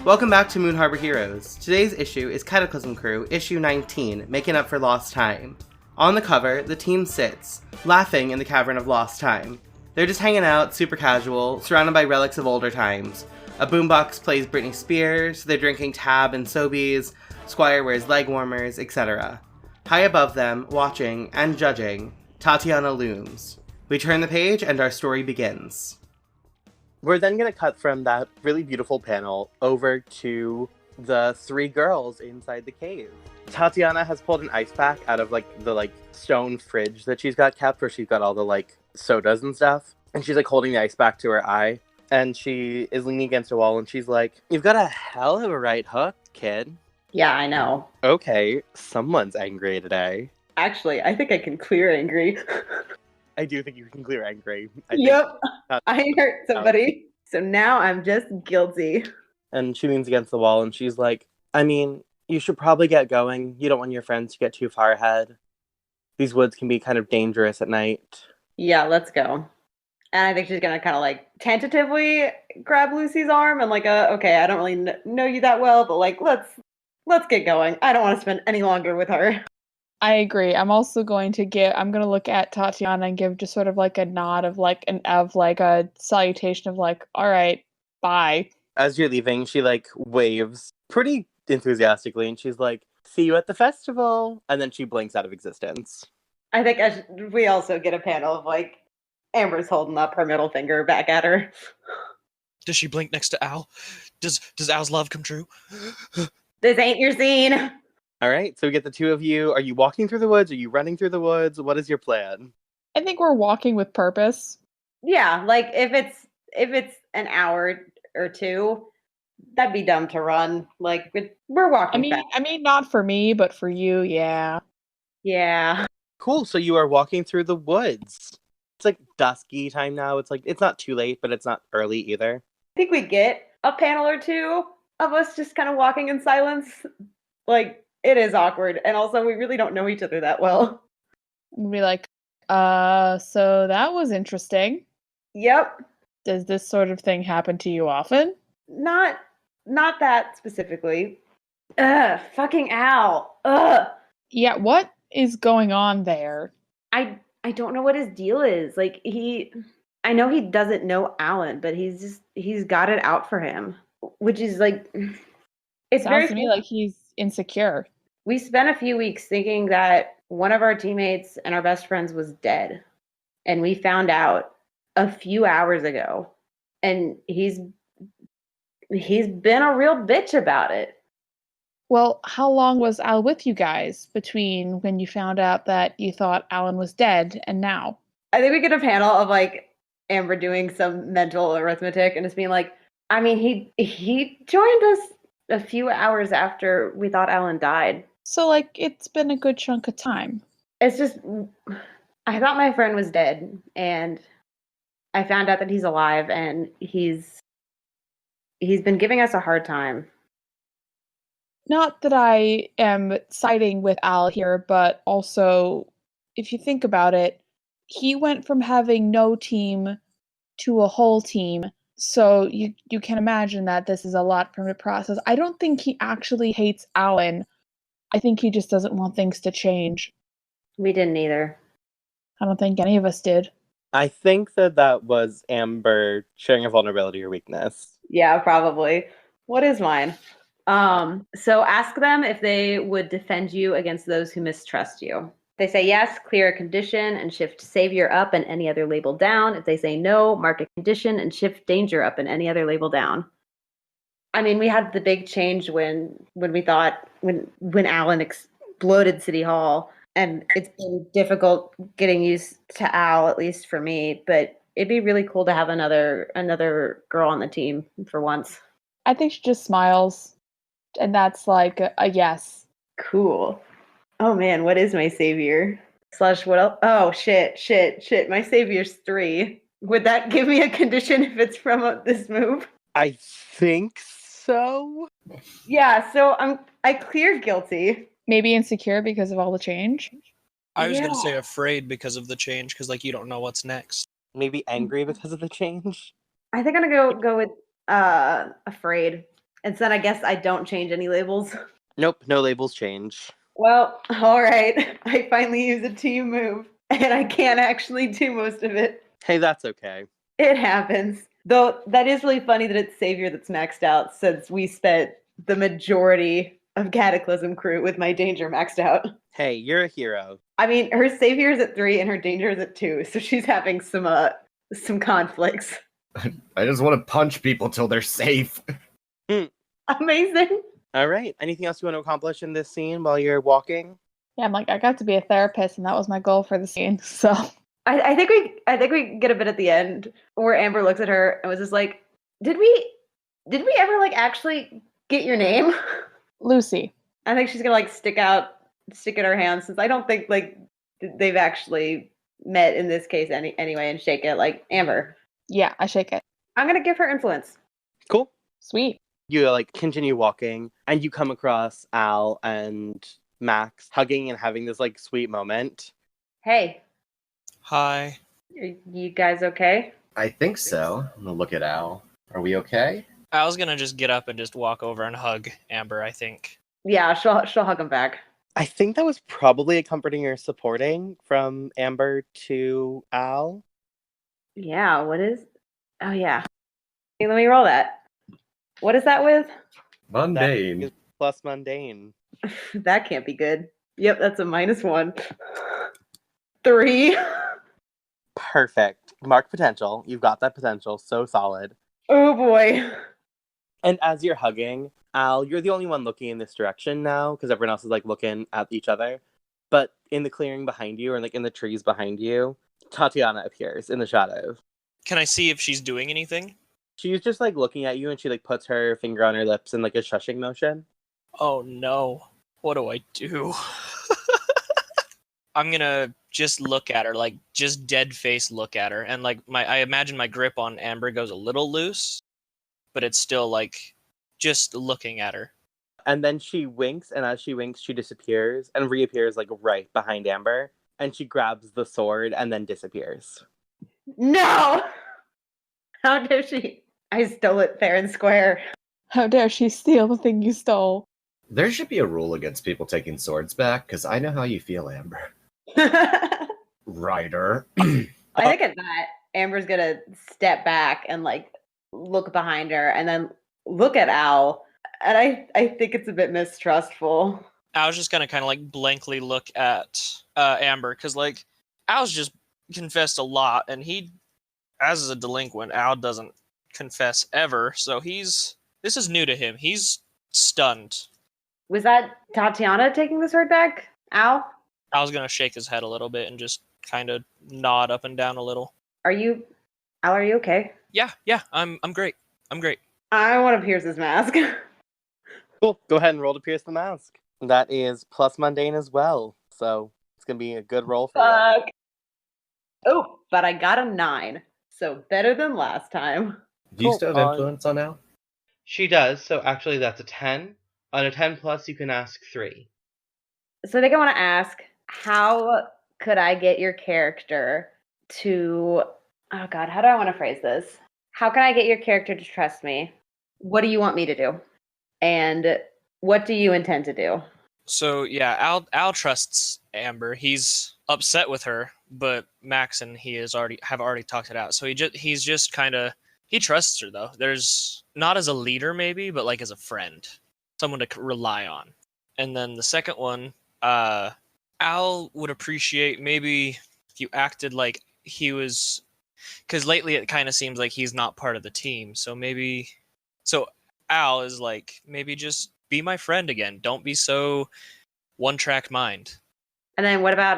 Welcome back to Moon Harbor Heroes. Today's issue is Cataclysm Crew, issue 19, Making Up for Lost Time. On the cover, the team sits, laughing in the Cavern of Lost Time. They're just hanging out, super casual, surrounded by relics of older times. A boombox plays Britney Spears, they're drinking Tab and Sobeys, Squire wears leg warmers, etc. High above them, watching and judging, Tatiana looms. We turn the page and our story begins. We're then going to cut from that really beautiful panel over to the three girls inside the cave. Tatiana has pulled an ice pack out of the stone fridge that she's got kept where she's got all the sodas and stuff. And she's holding the ice pack to her eye. And she is leaning against a wall and she's like, "You've got a hell of a right hook, kid." Yeah, I know. Okay, someone's angry today. Actually, I think I can clear angry. I do think you can clear angry. Yep. I hurt somebody. So now I'm just guilty. And she leans against the wall and she's like, "I mean, you should probably get going. You don't want your friends to get too far ahead. These woods can be kind of dangerous at night." Yeah, let's go. And I think she's going to kind of tentatively grab Lucy's arm and okay, I don't really know you that well, but let's get going. I don't want to spend any longer with her. I agree. I'm also going to look at Tatiana and give just sort of a nod of a salutation of all right, bye. As you're leaving, she waves pretty enthusiastically and she's like, "See you at the festival." And then she blinks out of existence. I think we also get a panel of Amber's holding up her middle finger back at her. Does she blink next to Al? Does Al's love come true? This ain't your scene. All right, so we get the two of you. Are you walking through the woods? Are you running through the woods? What is your plan? I think we're walking with purpose. Yeah, if it's an hour or two, that'd be dumb to run. We're walking fast. I mean, not for me, but for you, yeah. Yeah. Cool, so you are walking through the woods. It's dusky time now. It's not too late, but it's not early either. I think we get a panel or two of us just kind of walking in silence. It is awkward, and also we really don't know each other that well. And be so that was interesting. Yep. Does this sort of thing happen to you often? Not that specifically. Ugh, fucking Al. Ugh. Yeah, what is going on there? I don't know what his deal is. I know he doesn't know Alan, but he's got it out for him, which is it's Sounds very to me like he's insecure. We spent a few weeks thinking that one of our teammates and our best friends was dead, and we found out a few hours ago, and he's been a real bitch about it. Well, how long was Al with you guys between when you found out that you thought Alan was dead and now? I think we get a panel of Amber doing some mental arithmetic and just being I mean, he joined us a few hours after we thought Alan died. So it's been a good chunk of time. It's just, I thought my friend was dead, and I found out that he's alive, and he's been giving us a hard time. Not that I am siding with Al here, but also, if you think about it, he went from having no team to a whole team. So you can imagine that this is a lot from the process. I don't think he actually hates Alan. I think he just doesn't want things to change. We didn't either. I don't think any of us did. I think that was Amber sharing a vulnerability or weakness. Yeah, probably. What is mine? So ask them if they would defend you against those who mistrust you. If they say yes, clear a condition and shift Savior up and any other label down. If they say no, mark a condition and shift Danger up and any other label down. I mean, we had the big change when Alan exploded City Hall, and it's been difficult getting used to Al, at least for me, but it'd be really cool to have another girl on the team for once. I think she just smiles, and that's a yes. Cool. Oh man, what is my savior? / what else? Oh, shit. My savior's 3. Would that give me a condition if it's from this move? I think so. Yeah, so I clear guilty. Maybe insecure because of all the change? I was going to say afraid because of the change, because you don't know what's next. Maybe angry because of the change? I think I'm going to go with afraid. And so then I guess I don't change any labels. Nope, no labels change. Well, all right. I finally use a team move, and I can't actually do most of it. Hey, that's okay. It happens. Though that is really funny that it's Savior that's maxed out, since we spent the majority of Cataclysm crew with my Danger maxed out. Hey, you're a hero. I mean, her Savior is at 3 and her Danger is at 2, so she's having some conflicts. I just want to punch people till they're safe. Amazing. All right. Anything else you want to accomplish in this scene while you're walking? Yeah, I'm like, I got to be a therapist, and that was my goal for the scene. So I think we get a bit at the end where Amber looks at her and was just like, did we ever like actually get your name? Lucy. I think she's gonna like stick in her hand, since I don't think like they've actually met in this case anyway, and shake it like, Amber. Yeah, I shake it. I'm gonna give her influence. Cool. Sweet. You like continue walking and you come across Al and Max hugging and having this like sweet moment. Hey, Hi. are you guys okay? I think so. I'm gonna look at Al. Are we okay? I was gonna just get up and just walk over and hug Amber, I think. Yeah, she'll hug him back. I think that was probably a comforting or supporting from Amber to Al. Yeah, what is? Oh yeah. Hey, let me roll that. What is that with? Mundane. That is plus mundane. That can't be good. Yep, that's a -1. 3. Perfect. Mark potential. You've got that potential. So solid. Oh boy. And as you're hugging, Al, you're the only one looking in this direction now because everyone else is like looking at each other. But in the clearing behind you, or like in the trees behind you, Tatiana appears in the shadows. Can I see if she's doing anything? She's just like looking at you and she like puts her finger on her lips in like a shushing motion. Oh no. What do I do? I'm gonna just look at her, like just dead face look at her, and like I imagine my grip on Amber goes a little loose, but it's still like just looking at her. And then she winks, and as she winks, she disappears and reappears like right behind Amber. And she grabs the sword and then disappears. No! How dare she? I stole it fair and square. How dare she steal the thing you stole? There should be a rule against people taking swords back, because I know how you feel, Amber. I Ryder. think at that, Amber's gonna step back and like look behind her and then look at Al. And I think it's a bit mistrustful. I was just gonna kind of like blankly look at Amber, because like Al's just confessed a lot, and he, as a delinquent, Al doesn't confess ever, so this is new to him. He's stunned. Was that Tatiana taking the sword back? Al? I was gonna shake his head a little bit and just kind of nod up and down a little. Al, are you okay? Yeah, I'm great. I'm great. I want to pierce his mask. Cool. Go ahead and roll to pierce the mask. That is plus mundane as well. So it's going to be a good roll for you. Fuck. Oh, but I got a 9. So better than last time. Do you Cool. still have influence on Al? She does. So actually that's a 10. On a 10 plus, you can ask 3. So I think I want to ask, how could I get your character to... Oh god, how do I want to phrase this? How can I get your character to trust me? What do you want me to do? And what do you intend to do? So yeah, Al trusts Amber. He's upset with her, but Max and he have already talked it out. So he's just kind of, he trusts her though. There's not as a leader maybe, but like as a friend, someone to rely on. And then the second one, Al would appreciate maybe if you acted like he was, because lately it kind of seems like he's not part of the team. So Al is like, maybe just be my friend again. Don't be so one-track mind. And then what about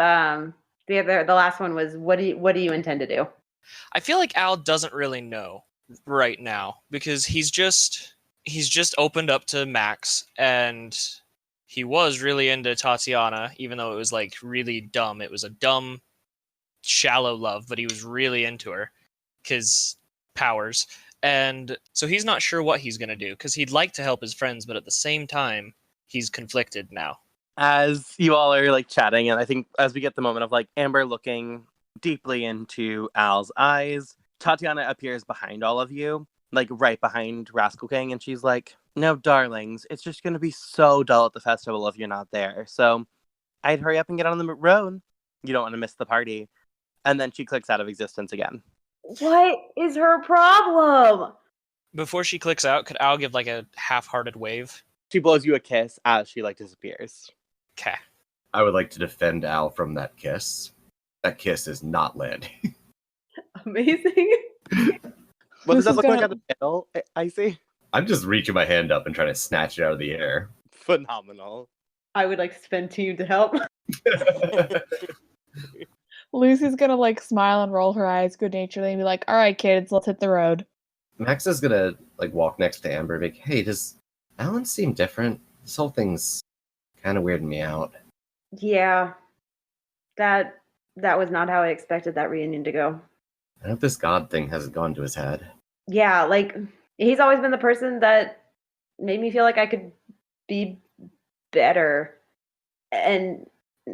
the last one was, what do you intend to do? I feel like Al doesn't really know right now, because he's just opened up to Max, and he was really into Tatiana, even though it was like really dumb. It was a dumb, shallow love, but he was really into her because powers. And so he's not sure what he's going to do, because he'd like to help his friends, but at the same time, he's conflicted now. As you all are like chatting, and I think as we get the moment of like Amber looking deeply into Al's eyes, Tatiana appears behind all of you, like right behind Rascal King, and she's like, No, darlings, it's just going to be so dull at the festival if you're not there. So I'd hurry up and get on the road. You don't want to miss the party. And then she clicks out of existence again. What is her problem? Before she clicks out, could Al give like a half-hearted wave? She blows you a kiss as she disappears. Okay. I would like to defend Al from that kiss. That kiss is not landing. Amazing. What does This that is look like gonna- on the panel, Icy? I'm just reaching my hand up and trying to snatch it out of the air. Phenomenal. I would like to spend 2 to help. Lucy's gonna smile and roll her eyes good naturedly and be like, all right, kids, let's hit the road. Max is gonna walk next to Amber and be like, hey, does Alan seem different? This whole thing's kind of weirding me out. Yeah. That was not how I expected that reunion to go. I hope this God thing hasn't gone to his head. Yeah, he's always been the person that made me feel like I could be better. And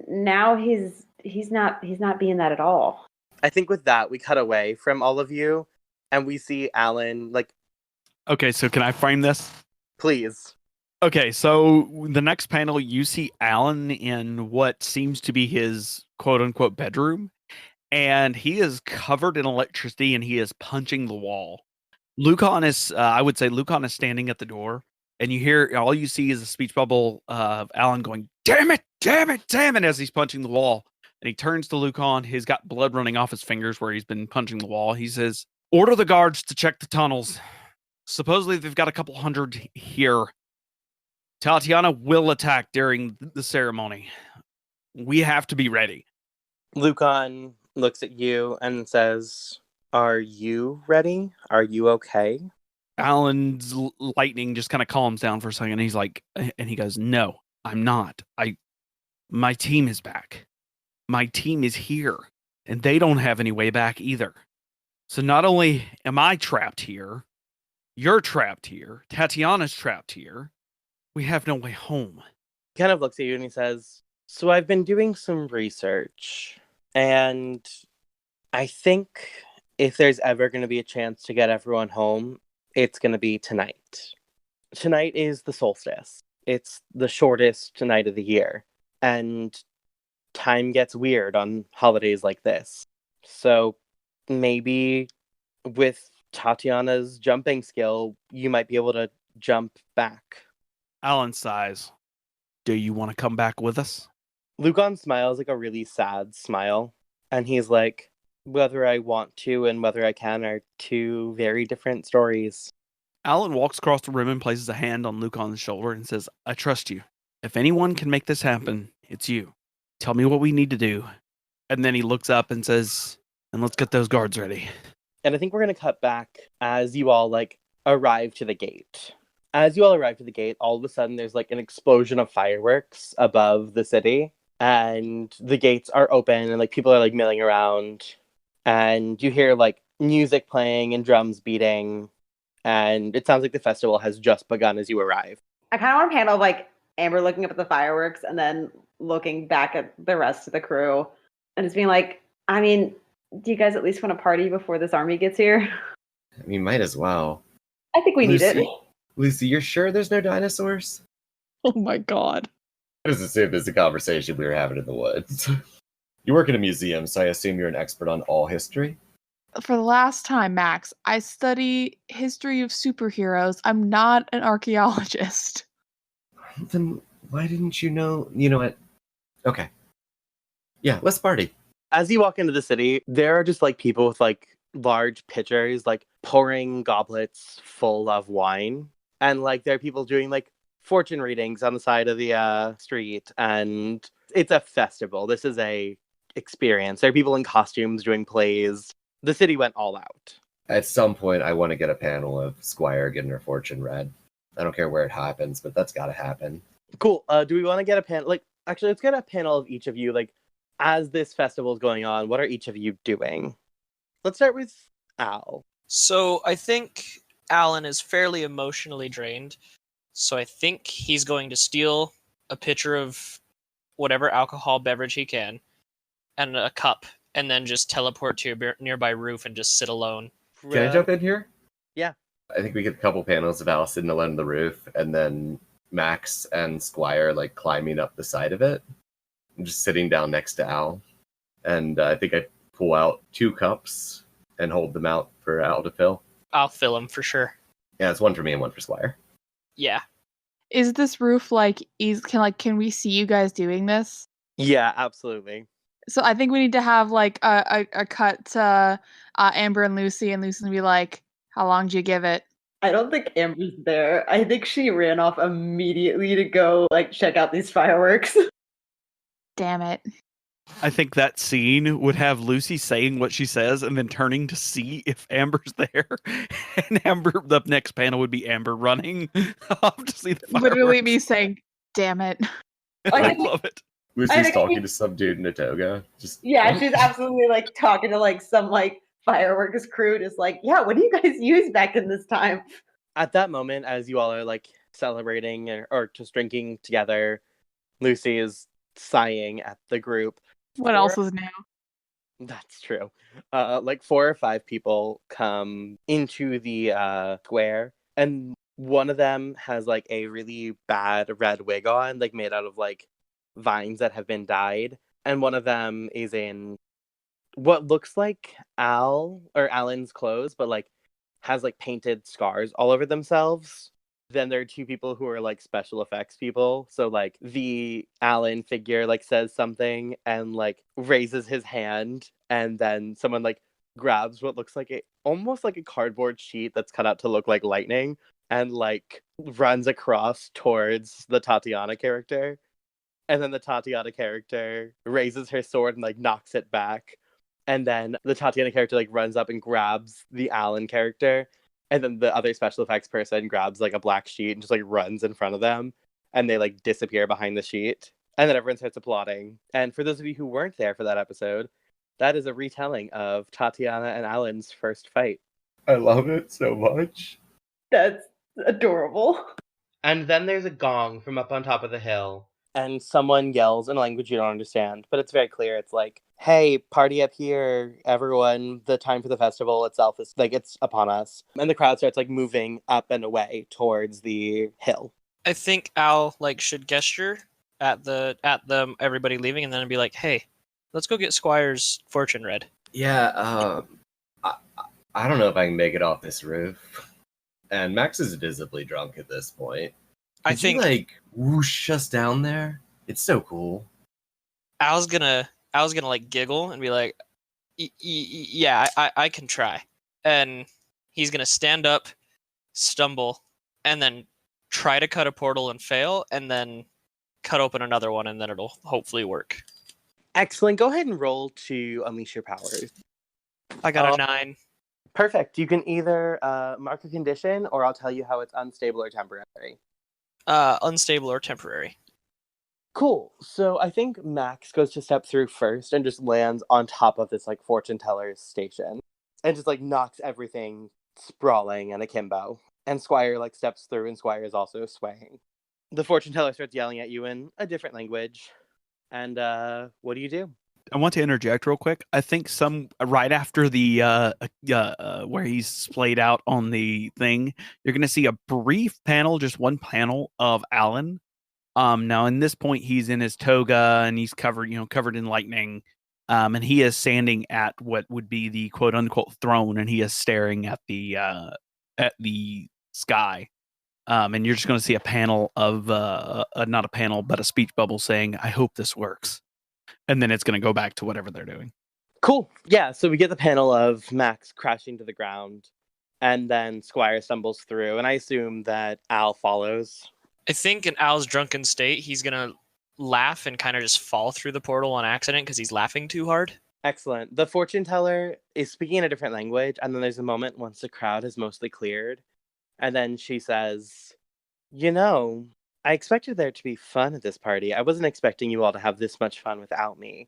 now he's not being that at all. I think with that, we cut away from all of you, and we see Alan, Okay, so can I frame this? please. Okay, so the next panel, you see Alan in what seems to be his quote unquote bedroom, and he is covered in electricity and he is punching the wall. I would say Lucan is standing at the door, and all you see is a speech bubble of Alan going, damn it, damn it, damn it, as he's punching the wall. And he turns to Lucan. He's got blood running off his fingers where he's been punching the wall. He says, order the guards to check the tunnels. Supposedly they've got a couple hundred here. Tatiana will attack during the ceremony. We have to be ready. Lucan looks at you and says, are you ready? Are you okay? Alan's lightning just kind of calms down for a second. He's like, and he goes, no, I'm not. My team is back. My team is here, and they don't have any way back either. So not only am I trapped here, you're trapped here, Tatiana's trapped here. We have no way home. He kind of looks at you and he says, so I've been doing some research, and I think if there's ever going to be a chance to get everyone home, it's going to be tonight. Tonight is the solstice. It's the shortest night of the year, and time gets weird on holidays like this. So maybe with Tatiana's jumping skill, you might be able to jump back. Alan sighs. Do you want to come back with us? Lucan smiles a really sad smile, and he's like, whether I want to and whether I can are two very different stories. Alan walks across the room and places a hand on Lucan's shoulder and says, I trust you. If anyone can make this happen, it's you. Tell me what we need to do. And then he looks up and says, and let's get those guards ready. And I think we're going to cut back as you all arrive to the gate. As you all arrive to the gate, all of a sudden there's an explosion of fireworks above the city, and the gates are open and people are milling around, and you hear music playing and drums beating, and it sounds like the festival has just begun as you arrive. I kind of want a panel of Amber looking up at the fireworks and then looking back at the rest of the crew and just being like, I mean, do you guys at least want to party before this army gets here? I mean, might as well. I think we need it. Lucy, you're sure there's no dinosaurs? Oh my god. I just assumed it's a conversation we were having in the woods. You work in a museum, so I assume you're an expert on all history? For the last time, Max, I study history of superheroes. I'm not an archaeologist. Then why didn't you know? You know what? Okay. Yeah, let's party. As you walk into the city, there are just people with large pitchers, pouring goblets full of wine. And there are people doing fortune readings on the side of the street. And it's a festival. This is a experience. There are people in costumes doing plays. The city went all out. At some point, I want to get a panel of Squire getting her fortune read. I don't care where it happens, but that's got to happen. Cool. Do we want to get a panel? Actually, let's get a panel of each of you. As this festival is going on, what are each of you doing? Let's start with Al. So I think Alan is fairly emotionally drained. So I think he's going to steal a pitcher of whatever alcohol beverage he can and a cup, and then just teleport to a nearby roof and just sit alone. Can I jump in here? Yeah. I think we get a couple panels of Al sitting alone on the roof, and then Max and Squire like climbing up the side of it. I'm just sitting down next to Al, and I think I pull out 2 cups and hold them out for Al to fill. I'll fill him for sure. Yeah, it's 1 for me and 1 for Squire. Yeah. Is this roof can we see you guys doing this? Yeah, absolutely. So I think we need to have like a cut to Amber and Lucy's gonna be like, how long do you give it? I don't think Amber's there. I think she ran off immediately to go like check out these fireworks. Damn it. I think that scene would have Lucy saying what she says and then turning to see if Amber's there. And the next panel would be Amber running off to see the fireworks. Literally me saying, damn it. I love it. Lucy's talking to some dude in a toga. Yeah, she's absolutely like talking to like some like fireworks crew, just like, yeah, what do you guys use back in this time? At that moment, as you all are like celebrating or just drinking together, Lucy is sighing at the group. What else is new? That's true. Like 4 or 5 people come into the square, and one of them has like a really bad red wig on, like made out of like vines that have been dyed, and one of them is in what looks like Alan's clothes, but like has like painted scars all over themselves. Then there are 2 people who are like special effects people. So like the Alan figure like says something and like raises his hand, and then someone like grabs what looks like almost like a cardboard sheet that's cut out to look like lightning and like runs across towards the Tatiana character. And then the Tatiana character raises her sword and like knocks it back. And then the Tatiana character like runs up and grabs the Alan character. And then the other special effects person grabs like a black sheet and just like runs in front of them. And they like disappear behind the sheet. And then everyone starts applauding. And for those of you who weren't there for that episode, that is a retelling of Tatiana and Alan's first fight. I love it so much. That's adorable. And then there's a gong from up on top of the hill, and someone yells in a language you don't understand, but it's very clear. It's like, hey, party up here, everyone. The time for the festival itself is like, it's upon us. And the crowd starts like moving up and away towards the hill. I think Al like should gesture at the everybody leaving, and then be like, hey, let's go get Squire's fortune read. Yeah, I don't know if I can make it off this roof. And Max is visibly drunk at this point. I Could think you, like, whoosh us down there? It's so cool. Al's gonna like giggle and be like, yeah, I can try. And he's gonna stand up, stumble, and then try to cut a portal and fail, and then cut open another one, and then it'll hopefully work. Excellent. Go ahead and roll to unleash your powers. I got a 9. Perfect. You can either mark a condition, or I'll tell you how it's unstable or temporary. Unstable or temporary. Cool. So I think Max goes to step through first and just lands on top of this like fortune teller's station and just like knocks everything sprawling and akimbo. And Squire like steps through, and Squire is also swaying. The fortune teller starts yelling at you in a different language. And what do you do? I want to interject real quick. I think right after the where he's splayed out on the thing, you're going to see a brief panel, just one panel of Alan. Now in this point, he's in his toga and he's covered in lightning. And he is standing at what would be the quote unquote throne, and he is staring at the sky. And you're just going to see a panel of not a panel, but a speech bubble saying, "I hope this works." And then it's going to go back to whatever they're doing. Cool. Yeah, so we get the panel of Max crashing to the ground, and then Squire stumbles through, and I assume that Al follows. I think in Al's drunken state, he's gonna laugh and kind of just fall through the portal on accident because he's laughing too hard. Excellent. The fortune teller is speaking in a different language, and then there's a moment once the crowd has mostly cleared, and then she says, I expected there to be fun at this party. I wasn't expecting you all to have this much fun without me.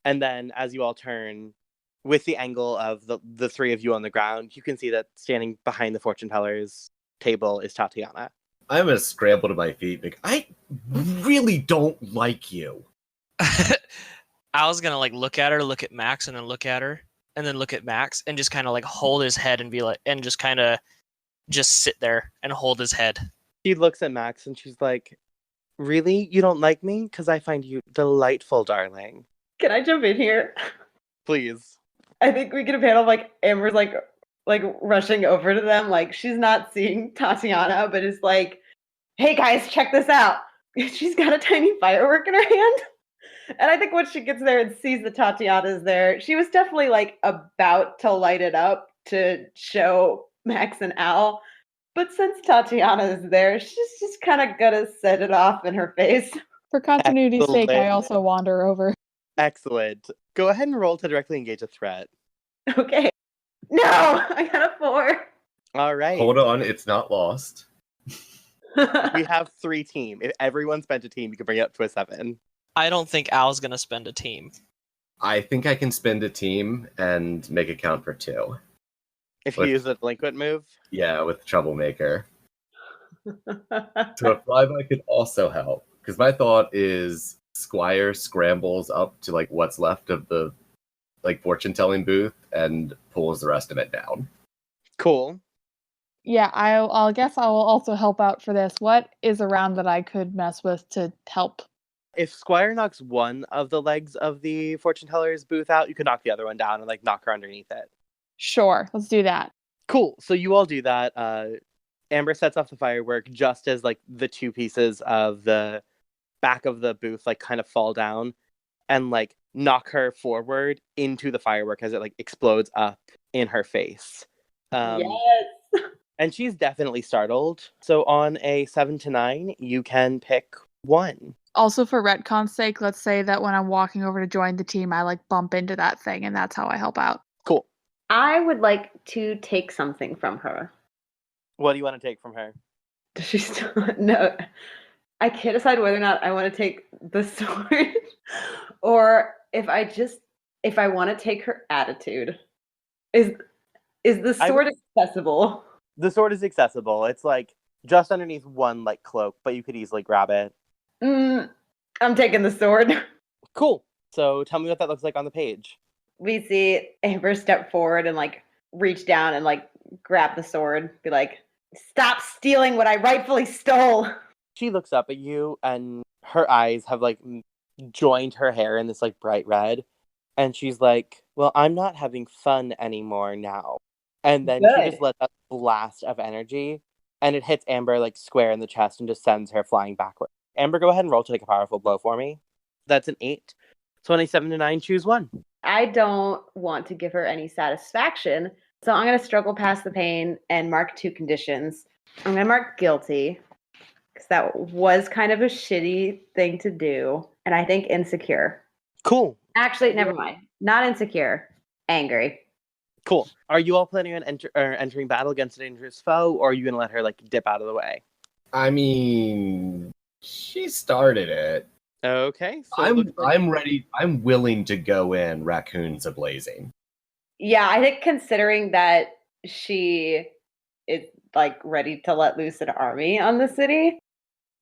And then as you all turn, with the angle of the 3 of you on the ground, you can see that standing behind the fortune teller's table is Tatiana. I'm gonna scramble to my feet. Like, I really don't like you. Al's gonna like look at her, look at Max, and then look at her, and then look at Max, and just kind of like hold his head and be like, and just kind of just sit there and hold his head. She looks at Max and she's like, really? You don't like me? Because I find you delightful, darling. Can I jump in here? Please. I think we get a panel of like Amber's like rushing over to them. Like she's not seeing Tatiana, but is like, hey guys, check this out. She's got a tiny firework in her hand. And I think once she gets there and sees that Tatiana's there, she was definitely like about to light it up to show Max and Al. But since Tatiana is there, she's just kind of gonna set it off in her face. For continuity's sake, I Excellent. also wander over. Excellent. Go ahead and roll to directly engage a threat. Okay. No, I got a 4. All right. Hold on, it's not lost. We have 3 team. If everyone spent a team, you can bring it up to a 7. I don't think Al's gonna spend a team. I think I can spend a team and make it count for 2. If you With- use a delinquent move. Yeah, with Troublemaker. So a flyby could also help. Because my thought is Squire scrambles up to like what's left of the like fortune-telling booth and pulls the rest of it down. Cool. Yeah, I'll guess I will also help out for this. What is around that I could mess with to help? If Squire knocks one of the legs of the fortune teller's booth out, you can knock the other one down and like knock her underneath it. Sure, let's do that. Cool. So you all do that. Amber sets off the firework just as like the 2 pieces of the back of the booth like kind of fall down and like knock her forward into the firework as it like explodes up in her face. Yes. And she's definitely startled. So on a 7 to 9, you can pick 1. Also, for retcon's sake, let's say that when I'm walking over to join the team, I like bump into that thing, and that's how I help out. Cool. I would like to take something from her. What do you want to take from her? Does she still no? I can't decide whether or not I want to take the sword or if I want to take her attitude. Is the sword accessible? The sword is accessible. It's like just underneath one like cloak, but you could easily grab it. I'm taking the sword. Cool. So tell me what that looks like on the page. We see Amber step forward and like reach down and like grab the sword. Be like, stop stealing what I rightfully stole. She looks up at you and her eyes have like joined her hair in this like bright red. And she's like, well, I'm not having fun anymore now. And then she Good. just lets out a blast of energy and it hits Amber like square in the chest and just sends her flying backward. Amber, go ahead and roll to take a powerful blow for me. That's an 8. So on a 7 to 9, choose 1. I don't want to give her any satisfaction. So I'm going to struggle past the pain and mark 2 conditions. I'm going to mark guilty because that was kind of a shitty thing to do. And I think insecure. Cool. Actually, never mind. Not insecure. Angry. Cool. Are you all planning on entering battle against a dangerous foe, or are you going to let her like dip out of the way? I mean, she started it. Okay. So it looks like- I'm ready. I'm willing to go in raccoons ablazing. Yeah, I think considering that she is like ready to let loose an army on the city,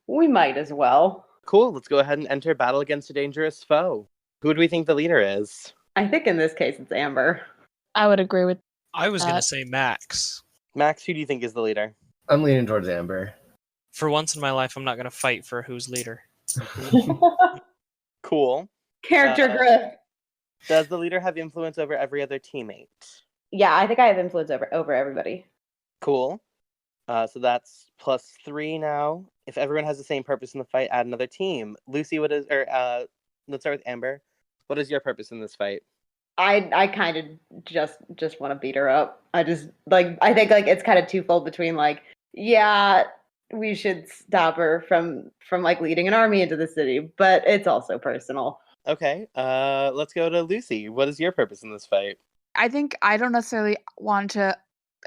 we might as well. Cool. Let's go ahead and enter battle against a dangerous foe. Who do we think the leader is? I think in this case it's Amber. I would agree with. I was gonna say Max. Max, who do you think is the leader? I'm leaning towards Amber. For once in my life, I'm not gonna fight for who's leader. Cool. Character growth. Does the leader have influence over every other teammate? Yeah, I think I have influence over everybody. Cool. So that's +3 now. If everyone has the same purpose in the fight, add another team. Lucy, what is, or let's start with Amber. What is your purpose in this fight? I kind of just want to beat her up. I just like I think like it's kind of twofold between like yeah we should stop her from like leading an army into the city, but it's also personal. Okay. Let's go to Lucy. What is your purpose in this fight? I think I don't necessarily want to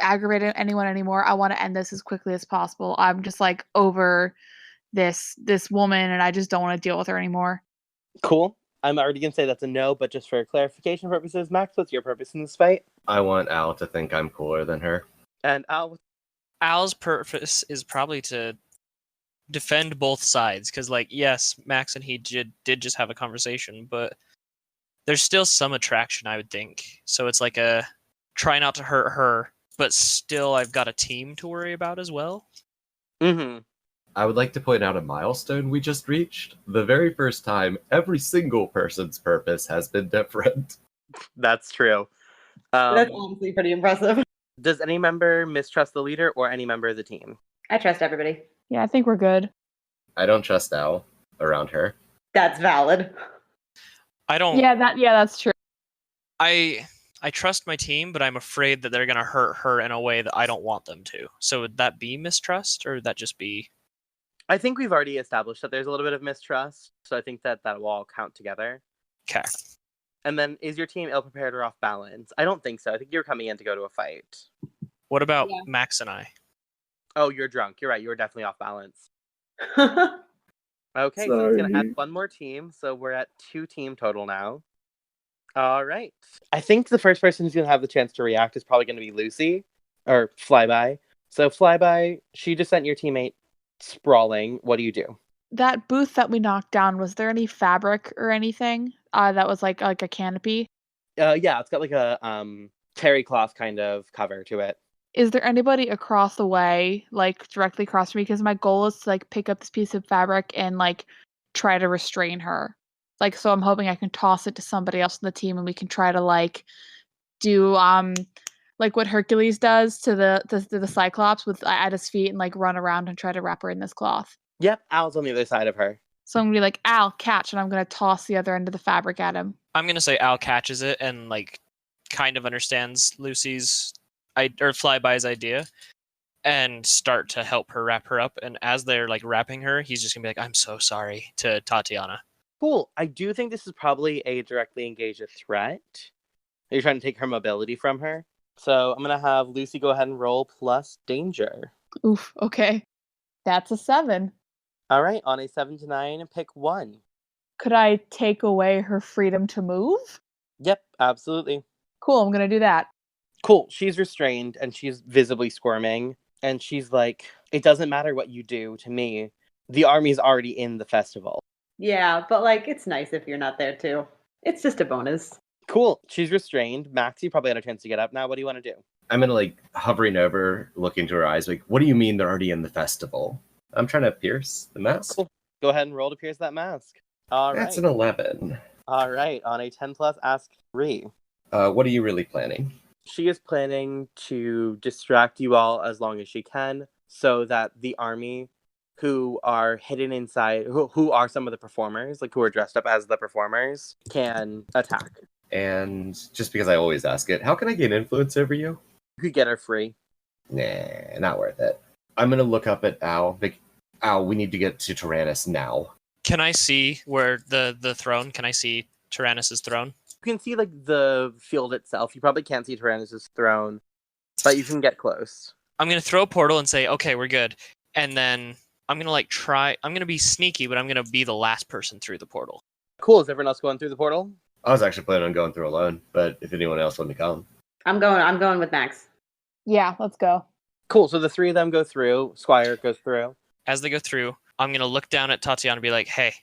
aggravate anyone anymore. I want to end this as quickly as possible. I'm just like over this woman, and I just don't want to deal with her anymore. Cool. I'm already gonna say that's a no, but just for clarification purposes, Max, what's your purpose in this fight? I want Al to think I'm cooler than her. And Al. Al's purpose is probably to defend both sides, because, like, yes, Max and he did just have a conversation, but there's still some attraction, I would think. So it's like a try not to hurt her, but still I've got a team to worry about as well. Mm-hmm. I would like to point out a milestone we just reached. The very first time every single person's purpose has been different. That's true. That's honestly pretty impressive. Does any member mistrust the leader or any member of the team? I trust everybody. Yeah, I think we're good. I don't trust Al around her. That's valid. I don't. That's true. I trust my team, but I'm afraid that they're gonna hurt her in a way that I don't want them to. So would that be mistrust, or would that just be? I think we've already established that there's a little bit of mistrust, so I think that will all count together. Okay. And then, is your team ill-prepared or off-balance? I don't think so. I think you're coming in to go to a fight. What about Yeah. Max and I? Oh, you're drunk. You're right. You're definitely off-balance. Okay, so it's going to add one more team, so we're at 2 team total now. All right. I think the first person who's going to have the chance to react is probably going to be Lucy, or Flyby. So Flyby, she just sent your teammate sprawling. What do you do? That booth that we knocked down, was there any fabric or anything that was like a canopy? Yeah, it's got like a terry cloth kind of cover to it. Is there anybody across the way, like directly across from me? Because my goal is to like pick up this piece of fabric and like try to restrain her. Like, so I'm hoping I can toss it to somebody else in the team and we can try to like do like what Hercules does to the Cyclops with at his feet and like run around and try to wrap her in this cloth. Yep, Al's on the other side of her. So I'm gonna be like, Al, catch, and I'm gonna toss the other end of the fabric at him. I'm gonna say Al catches it and like kind of understands Lucy's or Flyby's idea and start to help her wrap her up. And as they're like wrapping her, he's just gonna be like, "I'm so sorry" to Tatiana. Cool. I do think this is probably a directly engaged threat. You're trying to take her mobility from her. So I'm gonna have Lucy go ahead and roll plus danger. Oof. Okay, that's a 7. All right, on a 7 to 9, pick 1. Could I take away her freedom to move? Yep, absolutely. Cool, I'm gonna do that. Cool. She's restrained and she's visibly squirming. And she's like, it doesn't matter what you do to me. The army's already in the festival. Yeah, but like it's nice if you're not there too. It's just a bonus. Cool. She's restrained. Max, you probably had a chance to get up now. What do you want to do? I'm gonna like hovering over, looking into her eyes, like, what do you mean they're already in the festival? I'm trying to pierce the mask. Cool. Go ahead and roll to pierce that mask. All That's right. an 11. All right. On a 10 plus, ask 3. What are you really planning? She is planning to distract you all as long as she can so that the army who are hidden inside, who are some of the performers, like who are dressed up as the performers, can attack. And just because I always ask it, how can I gain influence over you? You could get her free. Nah, not worth it. I'm gonna look up at Al. Like, Al, we need to get to Taranis now. Can I see where the throne? Can I see Taranis' throne? You can see like the field itself. You probably can't see Taranis' throne, but you can get close. I'm gonna throw a portal and say, "Okay, we're good," and then I'm gonna like try. I'm gonna be sneaky, but I'm gonna be the last person through the portal. Cool. Is everyone else going through the portal? I was actually planning on going through alone, but if anyone else wanted to come. I'm going with Max. Yeah, let's go. Cool. So the 3 of them go through. Squire goes through. As they go through, I'm gonna look down at Tatiana and be like, "Hey,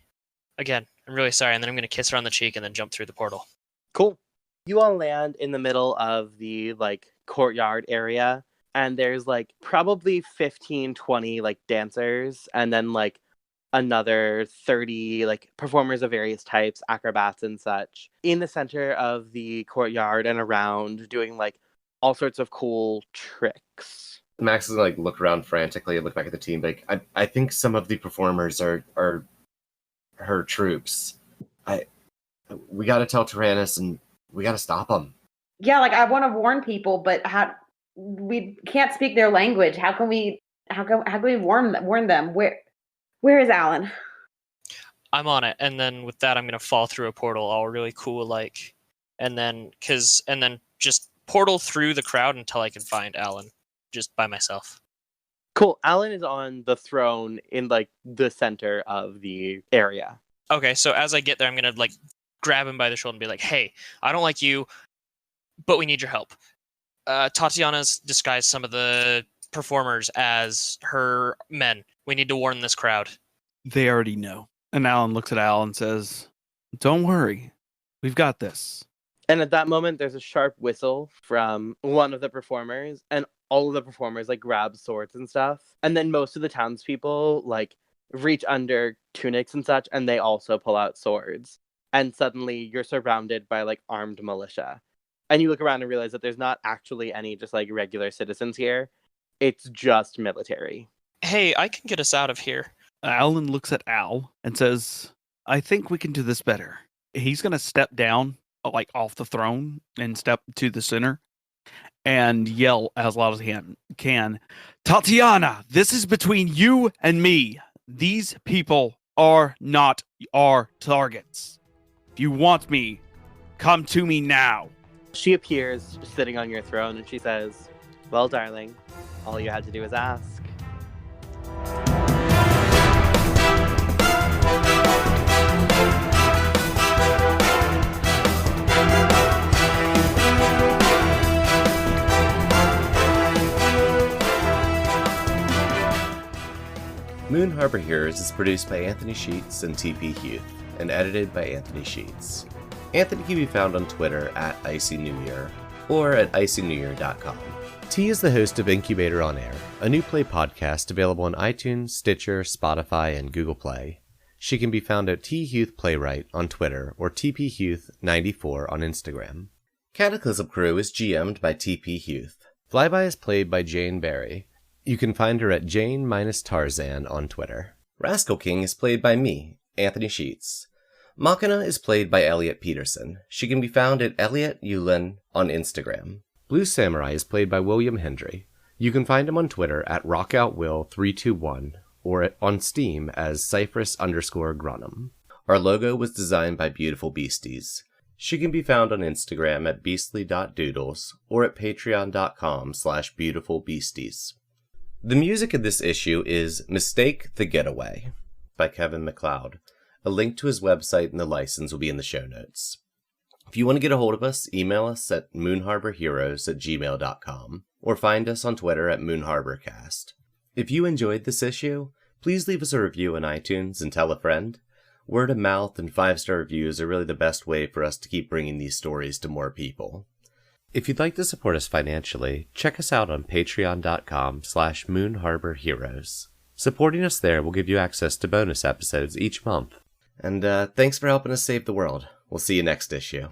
again, I'm really sorry," and then I'm gonna kiss her on the cheek and then jump through the portal. Cool. You all land in the middle of the like courtyard area, and there's like probably 15, 20 like dancers, and then like another 30 like performers of various types, acrobats and such, in the center of the courtyard and around doing like all sorts of cool tricks. Max is gonna like look around frantically and look back at the team. Like, I think some of the performers are her troops. We gotta tell Taranis and we gotta stop them. Yeah, like I want to warn people, but how we can't speak their language. How can we warn them? Where is Alan? I'm on it, and then with that, I'm gonna fall through a portal, all really cool, like, and then just portal through the crowd until I can find Alan, just by myself. Cool. Alan is on the throne in like the center of the area. Okay, so as I get there, I'm gonna like grab him by the shoulder and be like, "Hey, I don't like you, but we need your help." Tatiana's disguised some of the performers as her men. We need to warn this crowd. They already know. And Alan looks at Al and says, "Don't worry. We've got this." And at that moment, there's a sharp whistle from one of the performers, and all of the performers like grab swords and stuff. And then most of the townspeople like reach under tunics and such, and they also pull out swords. And suddenly you're surrounded by like armed militia. And you look around and realize that there's not actually any just like regular citizens here. It's just military. Hey, I can get us out of here. Alan looks at Al and says, I think we can do this better. He's going to step down, like off the throne, and step to the center and yell as loud as he can, Tatiana, this is between you and me. These people are not our targets. If you want me, come to me now. She appears sitting on your throne and she says, well, darling, all you had to do was ask. Moon Harbor Heroes is produced by Anthony Sheets and TP Huth, and edited by Anthony Sheets. Anthony can be found on Twitter at Icy New Year, or at icynewyear.com. T is the host of Incubator on Air, a new play podcast available on iTunes, Stitcher, Spotify, and Google Play. She can be found at T Huth Playwright on Twitter, or TPHuth94 on Instagram. Cataclysm Crew is GM'd by TP Huth. Flyby is played by Jane Barry. You can find her at Jane-Tarzan on Twitter. Rascal King is played by me, Anthony Sheets. Machina is played by Elliot Peterson. She can be found at Elliot Yulin on Instagram. Blue Samurai is played by William Hendry. You can find him on Twitter at RockoutWill321 or on Steam as Cypress_Grunham. Our logo was designed by Beautiful Beasties. She can be found on Instagram at beastly.doodles or at patreon.com/beautifulbeasties. The music of this issue is Mistake the Getaway by Kevin MacLeod. A link to his website and the license will be in the show notes. If you want to get a hold of us, email us at moonharborheroes@gmail.com or find us on Twitter at moonharborcast. If you enjoyed this issue, please leave us a review on iTunes and tell a friend. Word of mouth and 5-star reviews are really the best way for us to keep bringing these stories to more people. If you'd like to support us financially, check us out on patreon.com/moonharborheroes. Supporting us there will give you access to bonus episodes each month. And thanks for helping us save the world. We'll see you next issue.